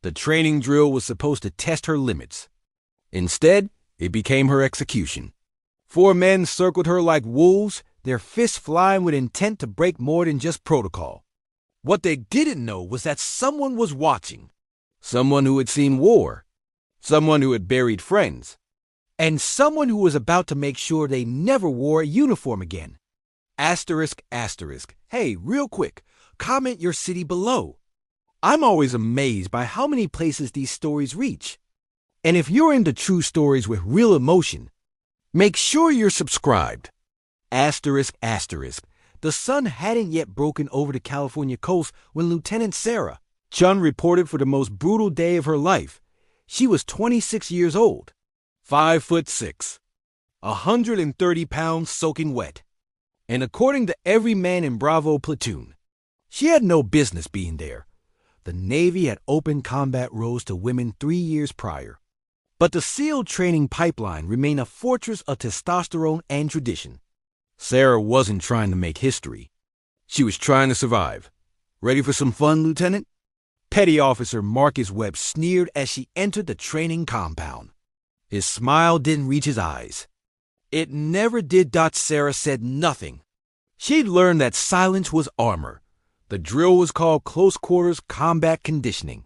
The training drill was supposed to test her limits. Instead, it became her execution. 4 men circled her like wolves, their fists flying with intent to break more than just protocol. What they didn't know was that someone was watching. Someone who had seen war. Someone who had buried friends. And someone who was about to make sure they never wore a uniform again. Asterisk, asterisk. Hey, real quick, comment your city below. I'm always amazed by how many places these stories reach. And if you're into true stories with real emotion, make sure you're subscribed. Asterisk, asterisk. The sun hadn't yet broken over the California coast when Lieutenant Sarah Chen reported for the most brutal day of her life. She was 26 years old, 5'6", 130 pounds soaking wet. And according to every man in Bravo platoon, she had no business being there. The Navy had opened combat roles to women 3 years prior. But the SEAL training pipeline remained a fortress of testosterone and tradition. Sarah wasn't trying to make history. She was trying to survive. Ready for some fun, Lieutenant? Petty Officer Marcus Webb sneered as she entered the training compound. His smile didn't reach his eyes. It never did. Sarah said nothing. She'd learned that silence was armor. The drill was called close quarters combat conditioning.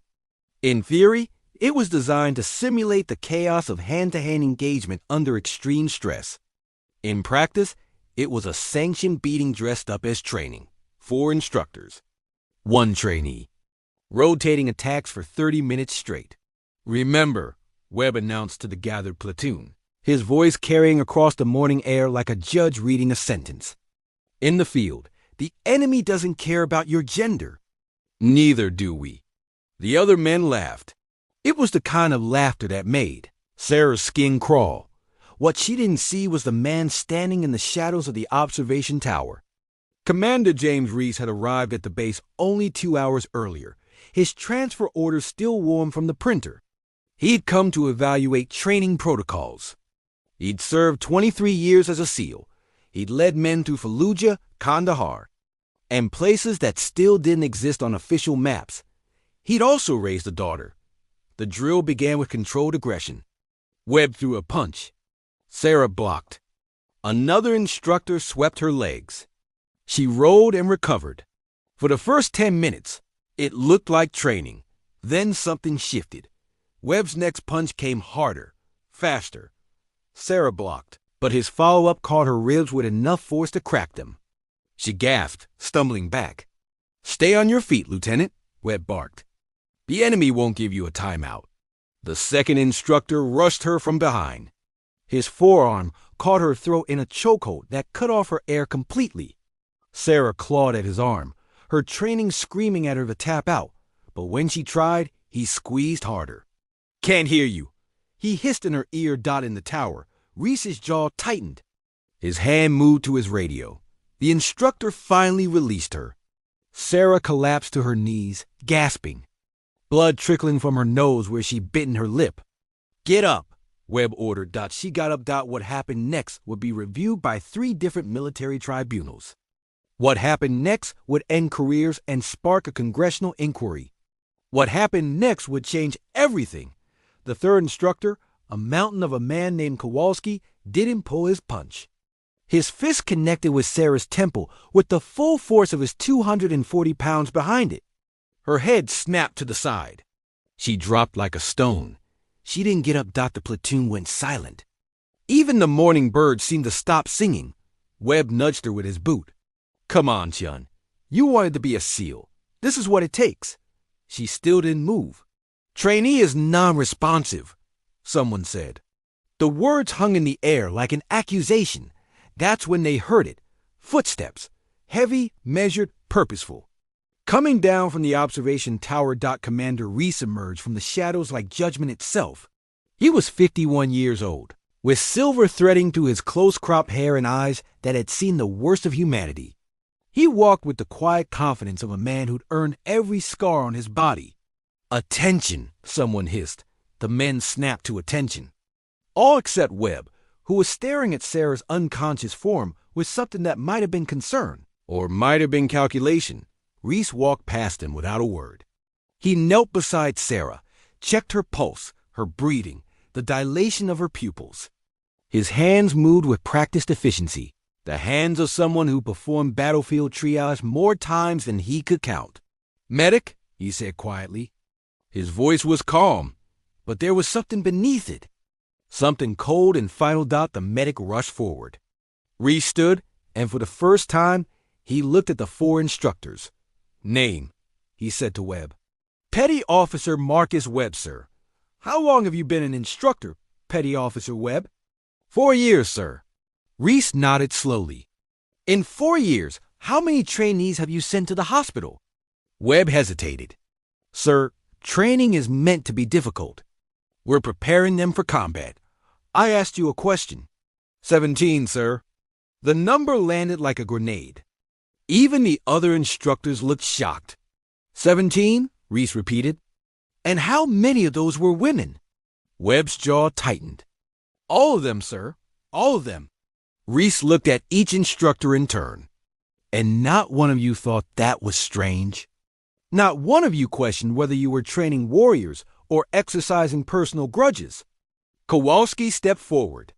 In theory, it was designed to simulate the chaos of hand-to-hand engagement under extreme stress. In practice, it was a sanctioned beating dressed up as training. 4 instructors. 1 trainee. Rotating attacks for 30 minutes straight. Remember, Webb announced to the gathered platoon, his voice carrying across the morning air like a judge reading a sentence. In the field, the enemy doesn't care about your gender. Neither do we. The other men laughed. It was the kind of laughter that made Sarah's skin crawl. What she didn't see was the man standing in the shadows of the observation tower. Commander James Reese had arrived at the base only 2 hours earlier, his transfer orders still warm from the printer. He'd come to evaluate training protocols. He'd served 23 years as a SEAL. He'd led men through Fallujah, Kandahar, and places that still didn't exist on official maps. He'd also raised a daughter. The drill began with controlled aggression. Webb threw a punch. Sarah blocked. Another instructor swept her legs. She rolled and recovered. For the first 10 minutes, it looked like training. Then something shifted. Webb's next punch came harder, faster. Sarah blocked, but his follow-up caught her ribs with enough force to crack them. She gasped, stumbling back. "Stay on your feet, Lieutenant," Webb barked. "The enemy won't give you a timeout." The second instructor rushed her from behind. His forearm caught her throat in a chokehold that cut off her air completely. Sarah clawed at his arm, her training screaming at her to tap out, but when she tried, he squeezed harder. "Can't hear you," he hissed in her ear. In the tower, Reese's jaw tightened. His hand moved to his radio. The instructor finally released her. Sarah collapsed to her knees, gasping, blood trickling from her nose where she'd bitten her lip. "Get up," Webb ordered. She got up. What happened next would be reviewed by 3 different military tribunals. What happened next would end careers and spark a congressional inquiry. What happened next would change everything. The third instructor, a mountain of a man named Kowalski, didn't pull his punch. His fist connected with Sarah's temple with the full force of his 240 pounds behind it. Her head snapped to the side. She dropped like a stone. She didn't get up. The platoon went silent. Even the morning birds seemed to stop singing. Webb nudged her with his boot. "Come on, Chun. You wanted to be a SEAL. This is what it takes." She still didn't move. "Trainee is non-responsive," someone said. The words hung in the air like an accusation. That's when they heard it. Footsteps. Heavy, measured, purposeful. Coming down from the observation tower. Commander Reese emerged from the shadows like judgment itself. He was 51 years old, with silver threading through his close-cropped hair and eyes that had seen the worst of humanity. He walked with the quiet confidence of a man who'd earned every scar on his body. "Attention," someone hissed. The men snapped to attention. All except Webb, who was staring at Sarah's unconscious form with something that might have been concern, or might have been calculation. Reese walked past him without a word. He knelt beside Sarah, checked her pulse, her breathing, the dilation of her pupils. His hands moved with practiced efficiency, the hands of someone who performed battlefield triage more times than he could count. "Medic," he said quietly. His voice was calm, but there was something beneath it. Something cold, and final. The medic rushed forward. Reese stood, and for the first time, he looked at the four instructors. "Name," he said to Webb. "Petty Officer Marcus Webb, sir." "How long have you been an instructor, Petty Officer Webb?" 4 years, sir." Reese nodded slowly. "In 4 years, how many trainees have you sent to the hospital?" Webb hesitated. "Sir, training is meant to be difficult. We're preparing them for combat. I asked you a question." 17, sir." The number landed like a grenade. Even the other instructors looked shocked. 17, Reese repeated. "And how many of those were women?" Webb's jaw tightened. "All of them, sir. All of them." Reese looked at each instructor in turn. "And not one of you thought that was strange? Not one of you questioned whether you were training warriors or exercising personal grudges?" Kowalski stepped forward.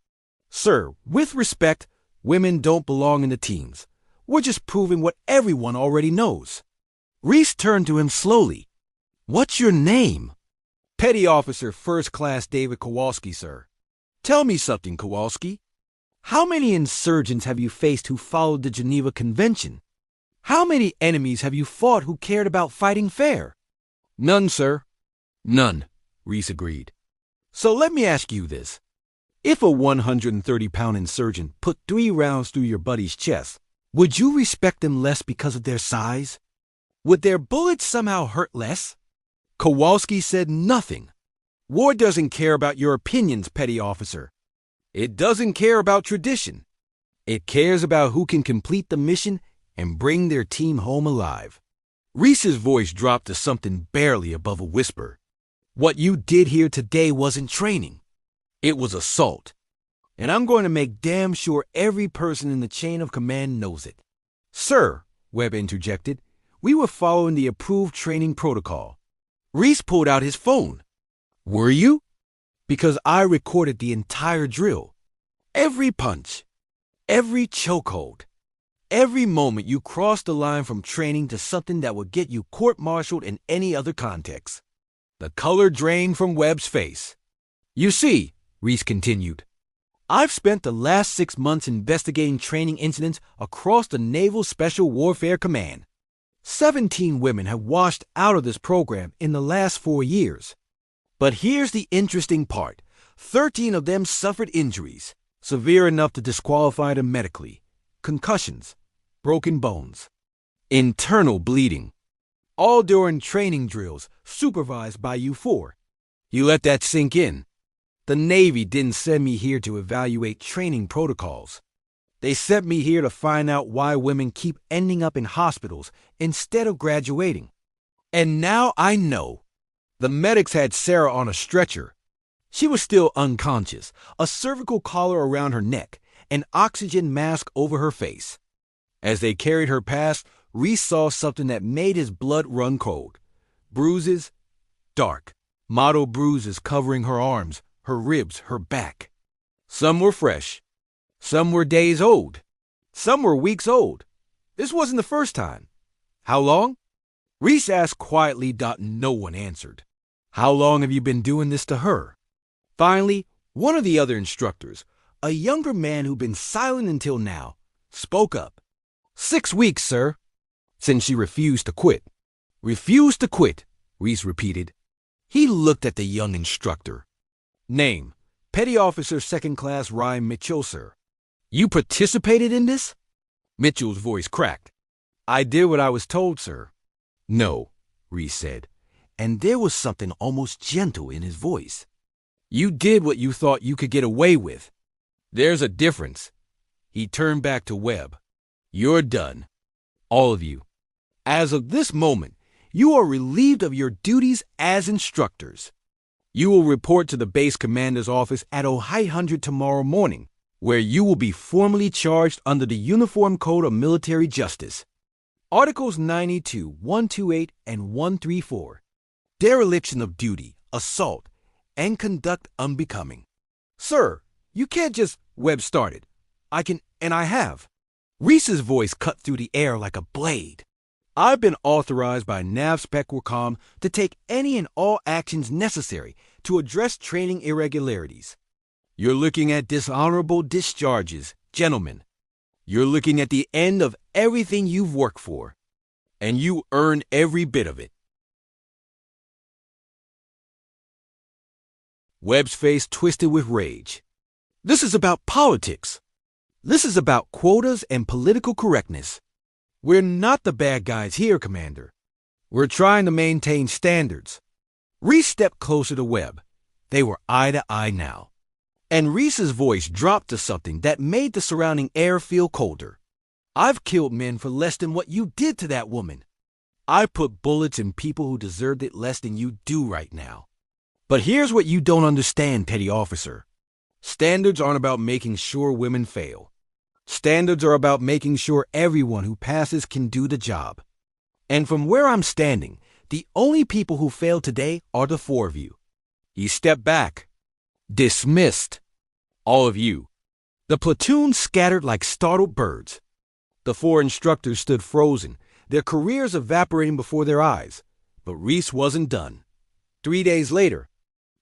"Sir, with respect, women don't belong in the teams. We're just proving what everyone already knows." Reese turned to him slowly. "What's your name?" "Petty Officer First Class David Kowalski, sir." "Tell me something, Kowalski. How many insurgents have you faced who followed the Geneva Convention? How many enemies have you fought who cared about fighting fair?" "None, sir." "None," Reese agreed. "So let me ask you this. If a 130-pound insurgent put 3 rounds through your buddy's chest, would you respect them less because of their size? Would their bullets somehow hurt less?" Kowalski said nothing. "War doesn't care about your opinions, Petty Officer. It doesn't care about tradition. It cares about who can complete the mission and bring their team home alive." Reese's voice dropped to something barely above a whisper. "What you did here today wasn't training. It was assault. And I'm going to make damn sure every person in the chain of command knows it." "Sir," Webb interjected, "we were following the approved training protocol." Reese pulled out his phone. "Were you?" "Because I recorded the entire drill. Every punch. Every chokehold. Every moment you crossed the line from training to something that would get you court-martialed in any other context." The color drained from Webb's face. "You see," Reese continued, "I've spent the last 6 months investigating training incidents across the Naval Special Warfare Command. 17 women have washed out of this program in the last 4 years. But here's the interesting part. 13 of them suffered injuries, severe enough to disqualify them medically. Concussions, broken bones, internal bleeding. All during training drills supervised by you 4. You let that sink in. The Navy didn't send me here to evaluate training protocols. They sent me here to find out why women keep ending up in hospitals instead of graduating. And now I know. The medics had Sarah on a stretcher. She was still unconscious, a cervical collar around her neck, an oxygen mask over her face. As they carried her past, Reese saw something that made his blood run cold. Bruises, dark, mottled bruises covering her arms, her ribs, her back. Some were fresh. Some were days old. Some were weeks old. This wasn't the first time. "How long?" Reese asked quietly. No one answered. "How long have you been doing this to her?" Finally, one of the other instructors, a younger man who'd been silent until now, spoke up. 6 weeks, sir." "Since she refused to quit." "Refused to quit," Reese repeated. He looked at the young instructor. "Name, Petty Officer 2nd Class Ryan Mitchell, sir." "You participated in this?" Mitchell's voice cracked. "I did what I was told, sir." "No," Reese said, and there was something almost gentle in his voice. "You did what you thought you could get away with. There's a difference." He turned back to Webb. "You're done. All of you. As of this moment, you are relieved of your duties as instructors. You will report to the base commander's office at Ojai 100 tomorrow morning, where you will be formally charged under the Uniform Code of Military Justice. Articles 92, 128, and 134. Dereliction of duty, assault, and conduct unbecoming. Sir, you can't just, Webb started. I can, and I have. Reese's voice cut through the air like a blade. I've been authorized by NAVSPECWCOM to take any and all actions necessary to address training irregularities. You're looking at dishonorable discharges, gentlemen. You're looking at the end of everything you've worked for, and you earned every bit of it. Webb's face twisted with rage. This is about politics. This is about quotas and political correctness. We're not the bad guys here, Commander. We're trying to maintain standards. Reese stepped closer to Webb. They were eye to eye now. And Reese's voice dropped to something that made the surrounding air feel colder. I've killed men for less than what you did to that woman. I put bullets in people who deserved it less than you do right now. But here's what you don't understand, Petty Officer. Standards aren't about making sure women fail. Standards are about making sure everyone who passes can do the job. And from where I'm standing, the only people who failed today are the four of you. He stepped back. Dismissed. All of you. The platoon scattered like startled birds. The four instructors stood frozen, their careers evaporating before their eyes. But Reese wasn't done. 3 days later,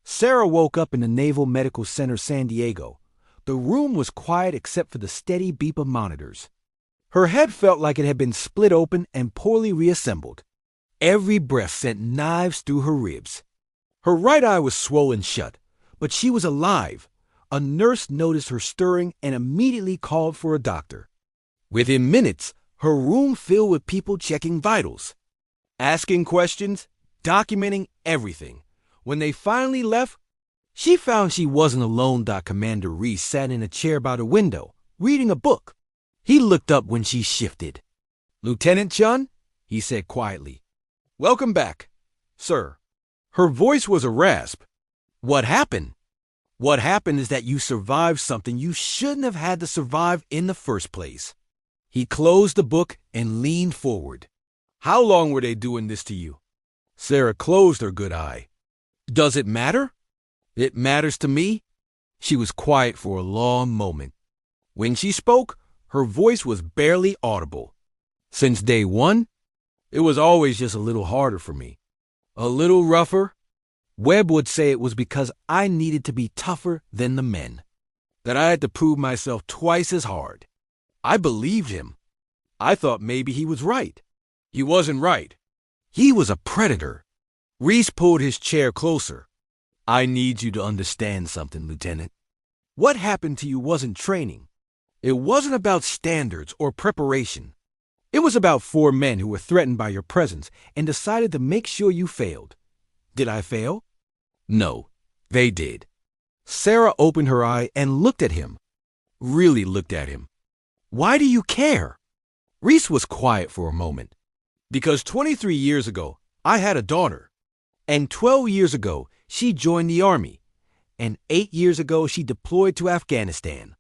Sarah woke up in the Naval Medical Center, San Diego. The room was quiet except for the steady beep of monitors. Her head felt like it had been split open and poorly reassembled. Every breath sent knives through her ribs. Her right eye was swollen shut, but she was alive. A nurse noticed her stirring and immediately called for a doctor. Within minutes, her room filled with people checking vitals, asking questions, documenting everything. When they finally left, she found she wasn't alone. Commander Reese sat in a chair by the window, reading a book. He looked up when she shifted. Lieutenant Chun, he said quietly. Welcome back, sir. Her voice was a rasp. What happened? What happened is that you survived something you shouldn't have had to survive in the first place. He closed the book and leaned forward. How long were they doing this to you? Sarah closed her good eye. Does it matter? It matters to me. She was quiet for a long moment. When she spoke, her voice was barely audible. Since day one, it was always just a little harder for me. A little rougher. Webb would say it was because I needed to be tougher than the men. That I had to prove myself twice as hard. I believed him. I thought maybe he was right. He wasn't right. He was a predator. Reese pulled his chair closer. I need you to understand something, Lieutenant. What happened to you wasn't training. It wasn't about standards or preparation. It was about 4 men who were threatened by your presence and decided to make sure you failed. Did I fail? No, they did. Sarah opened her eye and looked at him. Really looked at him. Why do you care? Reese was quiet for a moment. Because 23 years ago, I had a daughter. And 12 years ago, she joined the Army. And 8 years ago, she deployed to Afghanistan.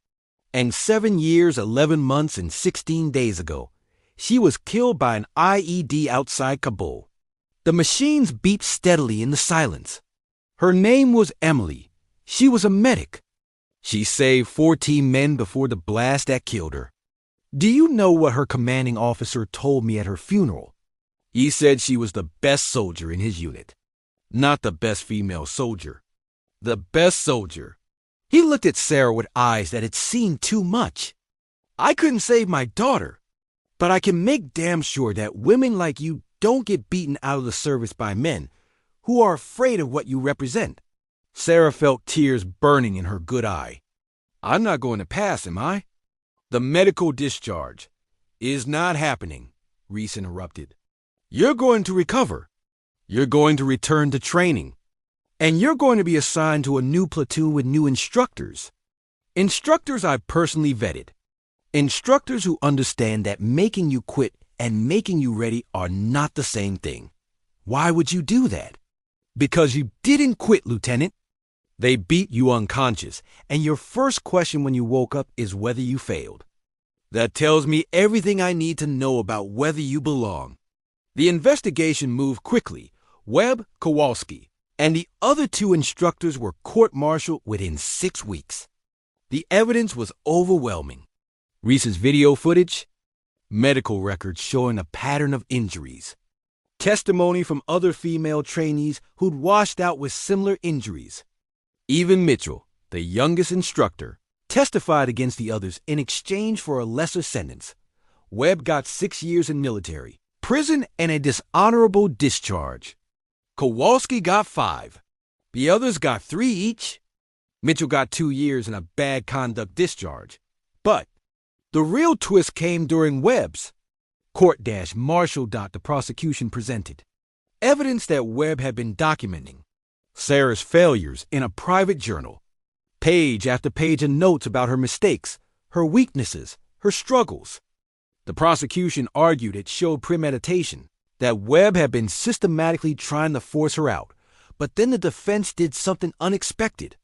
And 7 years, 11 months, and 16 days ago, she was killed by an IED outside Kabul. The machines beeped steadily in the silence. Her name was Emily. She was a medic. She saved 14 men before the blast that killed her. Do you know what her commanding officer told me at her funeral? He said she was the best soldier in his unit. Not the best female soldier. The best soldier. He looked at Sarah with eyes that had seen too much. I couldn't save my daughter, but I can make damn sure that women like you don't get beaten out of the service by men who are afraid of what you represent. Sarah felt tears burning in her good eye. I'm not going to pass, am I? The medical discharge is not happening, Reese interrupted. You're going to recover. You're going to return to training. And you're going to be assigned to a new platoon with new instructors. Instructors I've personally vetted. Instructors who understand that making you quit and making you ready are not the same thing. Why would you do that? Because you didn't quit, Lieutenant. They beat you unconscious, and your first question when you woke up is whether you failed. That tells me everything I need to know about whether you belong. The investigation moved quickly. Webb, Kowalski. and the other 2 instructors were court-martialed within 6 weeks. The evidence was overwhelming. Reese's video footage, medical records showing a pattern of injuries, testimony from other female trainees who'd washed out with similar injuries. Even Mitchell, the youngest instructor, testified against the others in exchange for a lesser sentence. Webb got 6 years in military, prison, and a dishonorable discharge. Kowalski got 5. The others got 3 each. Mitchell got 2 years and a bad conduct discharge. But the real twist came during Webb's. Court-martial. The prosecution presented evidence that Webb had been documenting Sarah's failures in a private journal. Page after page of notes about her mistakes, her weaknesses, her struggles. The prosecution argued it showed premeditation, that Webb had been systematically trying to force her out, but then the defense did something unexpected.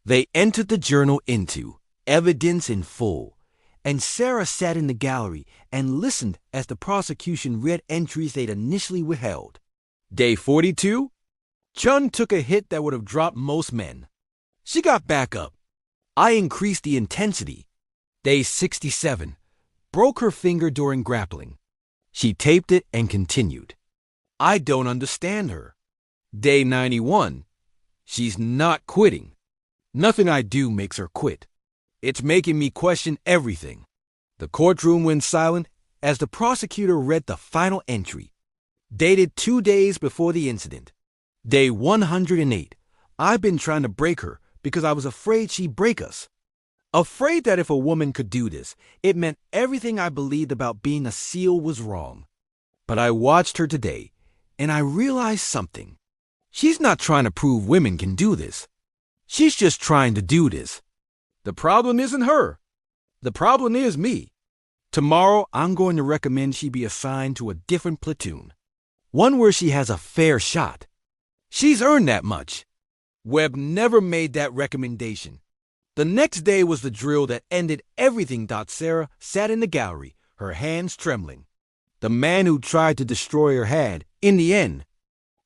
They entered the journal into evidence in full, and Sarah sat in the gallery and listened as the prosecution read entries they'd initially withheld. Day 42, Chun took a hit that would have dropped most men. She got back up. I increased the intensity. Day 67, broke her finger during grappling. She taped it and continued. I don't understand her. Day 91, she's not quitting. Nothing I do makes her quit. It's making me question everything. The courtroom went silent as the prosecutor read the final entry, dated 2 days before the incident. Day 108, I've been trying to break her because I was afraid she'd break us. Afraid that if a woman could do this, it meant everything I believed about being a SEAL was wrong. But I watched her today, and I realized something. She's not trying to prove women can do this. She's just trying to do this. The problem isn't her. The problem is me. Tomorrow, I'm going to recommend she be assigned to a different platoon. One where she has a fair shot. She's earned that much. Webb never made that recommendation. The next day was the drill that ended everything. Sarah sat in the gallery, her hands trembling. The man who tried to destroy her had, in the end,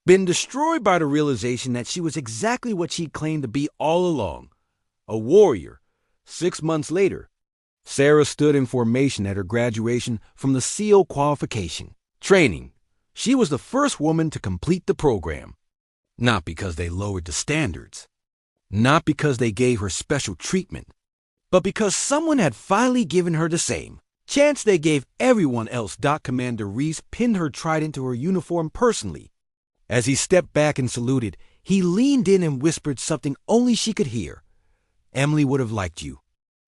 been destroyed by the realization that she was exactly what she claimed to be all along, a warrior. 6 months later, Sarah stood in formation at her graduation from the SEAL qualification training. She was the first woman to complete the program. Not because they lowered the standards, not because they gave her special treatment, but because someone had finally given her the same chance they gave everyone else. Commander Reese pinned her trident to her uniform personally. As he stepped back and saluted, he leaned in and whispered something only she could hear. Emily would have liked you.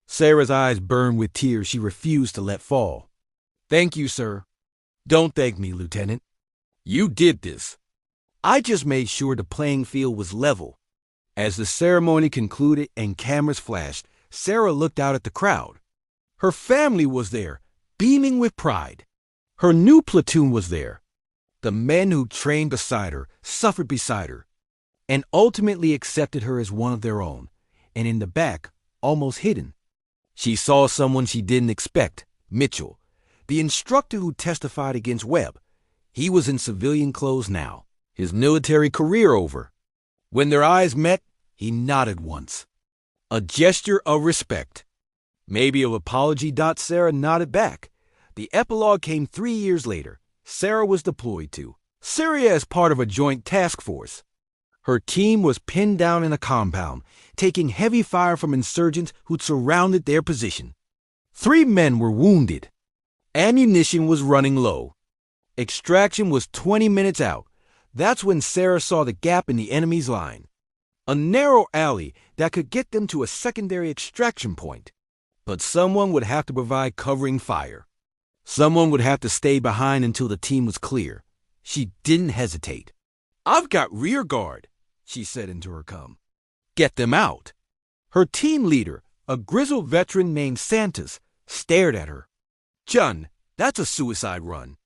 Sarah's eyes burned with tears she refused to let fall. Thank you, sir. Don't thank me, Lieutenant. You did this. I just made sure the playing field was level. As the ceremony concluded and cameras flashed, Sarah looked out at the crowd. Her family was there, beaming with pride. Her new platoon was there. The men who trained beside her, suffered beside her, and ultimately accepted her as one of their own. And in the back, almost hidden, she saw someone she didn't expect, Mitchell, the instructor who testified against Webb. He was in civilian clothes now, his military career over. When their eyes met, he nodded once. A gesture of respect. Maybe of apology. Sarah nodded back. The epilogue came 3 years later. Sarah was deployed to Syria as part of a joint task force. Her team was pinned down in a compound, taking heavy fire from insurgents who'd surrounded their position. 3 men were wounded. Ammunition was running low. Extraction was 20 minutes out. That's when Sarah saw the gap in the enemy's line. A narrow alley that could get them to a secondary extraction point. But someone would have to provide covering fire. Someone would have to stay behind until the team was clear. She didn't hesitate. I've got rear guard, she said into her comm. Get them out. Her team leader, a grizzled veteran named Santos, stared at her. Chun, that's a suicide run.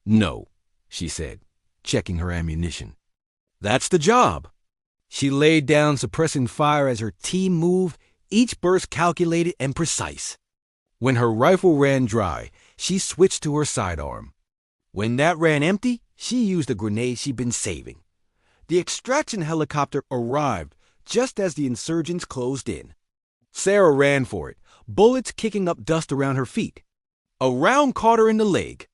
No, she said, checking her ammunition. That's the job. She laid down, suppressing fire as her team moved, each burst calculated and precise. When her rifle ran dry, she switched to her sidearm. When that ran empty, she used a grenade she'd been saving. The extraction helicopter arrived just as the insurgents closed in. Sarah ran for it, bullets kicking up dust around her feet. A round caught her in the leg.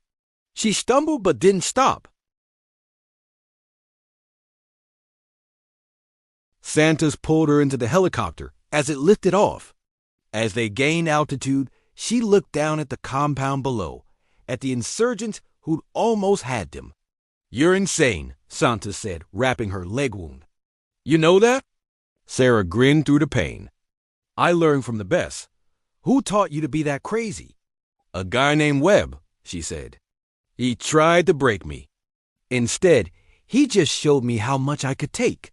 She stumbled but didn't stop. Santas pulled her into the helicopter as it lifted off. As they gained altitude, she looked down at the compound below, at the insurgents who'd almost had them. "You're insane," Santos said, wrapping her leg wound. "You know that?" Sarah grinned through the pain. "I learned from the best. Who taught you to be that crazy?" "A guy named Webb," she said. "He tried to break me. Instead, he just showed me how much I could take."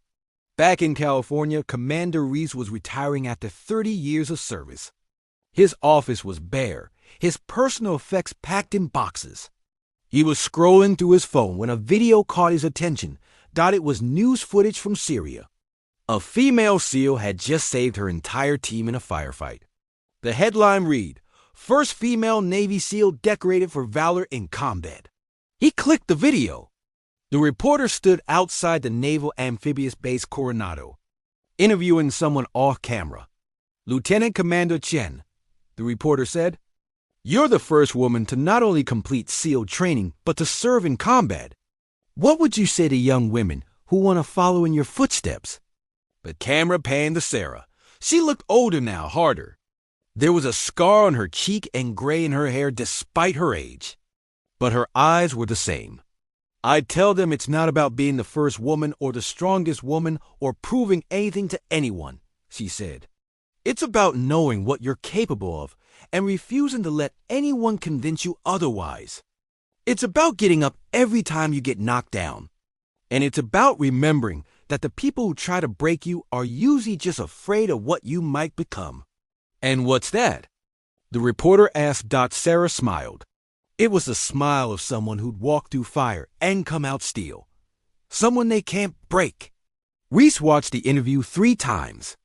Back in California, Commander Reese was retiring after 30 years of service. His office was bare, his personal effects packed in boxes. He was scrolling through his phone when a video caught his attention. It was news footage from Syria. A female SEAL had just saved her entire team in a firefight. The headline read, "First female Navy SEAL decorated for valor in combat." He clicked the video. The reporter stood outside the Naval Amphibious Base Coronado, interviewing someone off camera. "Lieutenant Commander Chen," the reporter said, "you're the first woman to not only complete SEAL training, but to serve in combat. What would you say to young women who want to follow in your footsteps?" The camera panned to Sarah. She looked older now, harder. There was a scar on her cheek and gray in her hair despite her age. But her eyes were the same. "I'd tell them it's not about being the first woman or the strongest woman or proving anything to anyone," she said. "It's about knowing what you're capable of and refusing to let anyone convince you otherwise. It's about getting up every time you get knocked down. And it's about remembering that the people who try to break you are usually just afraid of what you might become." "And what's that?" the reporter asked. Sarah smiled. It was the smile of someone who'd walked through fire and come out steel. Someone they can't break. Reese watched the interview 3 times.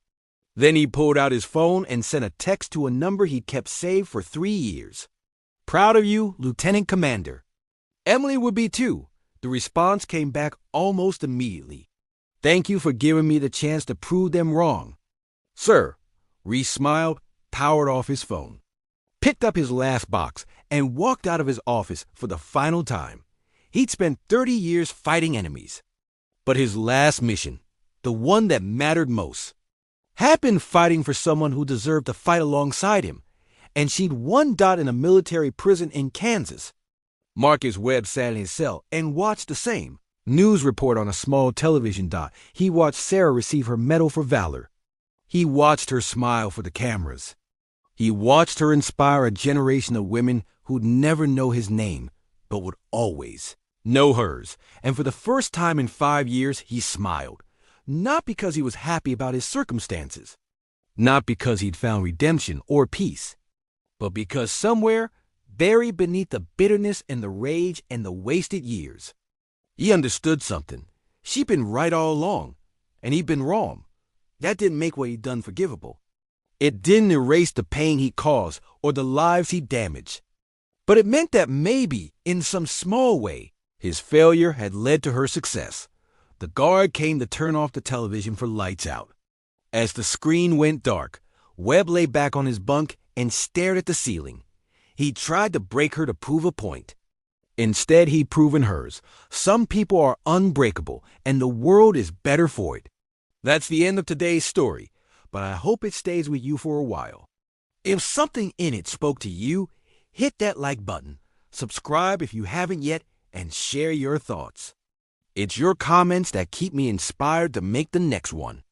Then he pulled out his phone and sent a text to a number he'd kept saved for 3 years. "Proud of you, Lieutenant Commander." "Emily would be too." The response came back almost immediately. "Thank you for giving me the chance to prove them wrong." "Sir," Reese smiled, powered off his phone, picked up his last box, and walked out of his office for the final time. He'd spent 30 years fighting enemies. But his last mission, the one that mattered most, had been fighting for someone who deserved to fight alongside him, and she'd won. In a military prison in Kansas. Marcus Webb sat in his cell and watched the same news report on a small television. He watched Sarah receive her medal for valor. He watched her smile for the cameras. He watched her inspire a generation of women who'd never know his name, but would always know hers. And for the first time in 5 years, he smiled. Not because he was happy about his circumstances, not because he'd found redemption or peace, but because somewhere, buried beneath the bitterness and the rage and the wasted years, he understood something. She'd been right all along, and he'd been wrong. That didn't make what he'd done forgivable. It didn't erase the pain he caused or the lives he damaged. But it meant that maybe, in some small way, his failure had led to her success. The guard came to turn off the television for lights out. As the screen went dark, Webb lay back on his bunk and stared at the ceiling. He tried to break her to prove a point. Instead, he'd proven hers. Some people are unbreakable, and the world is better for it. That's the end of today's story, but I hope it stays with you for a while. If something in it spoke to you, hit that like button, subscribe if you haven't yet, and share your thoughts. It's your comments that keep me inspired to make the next one.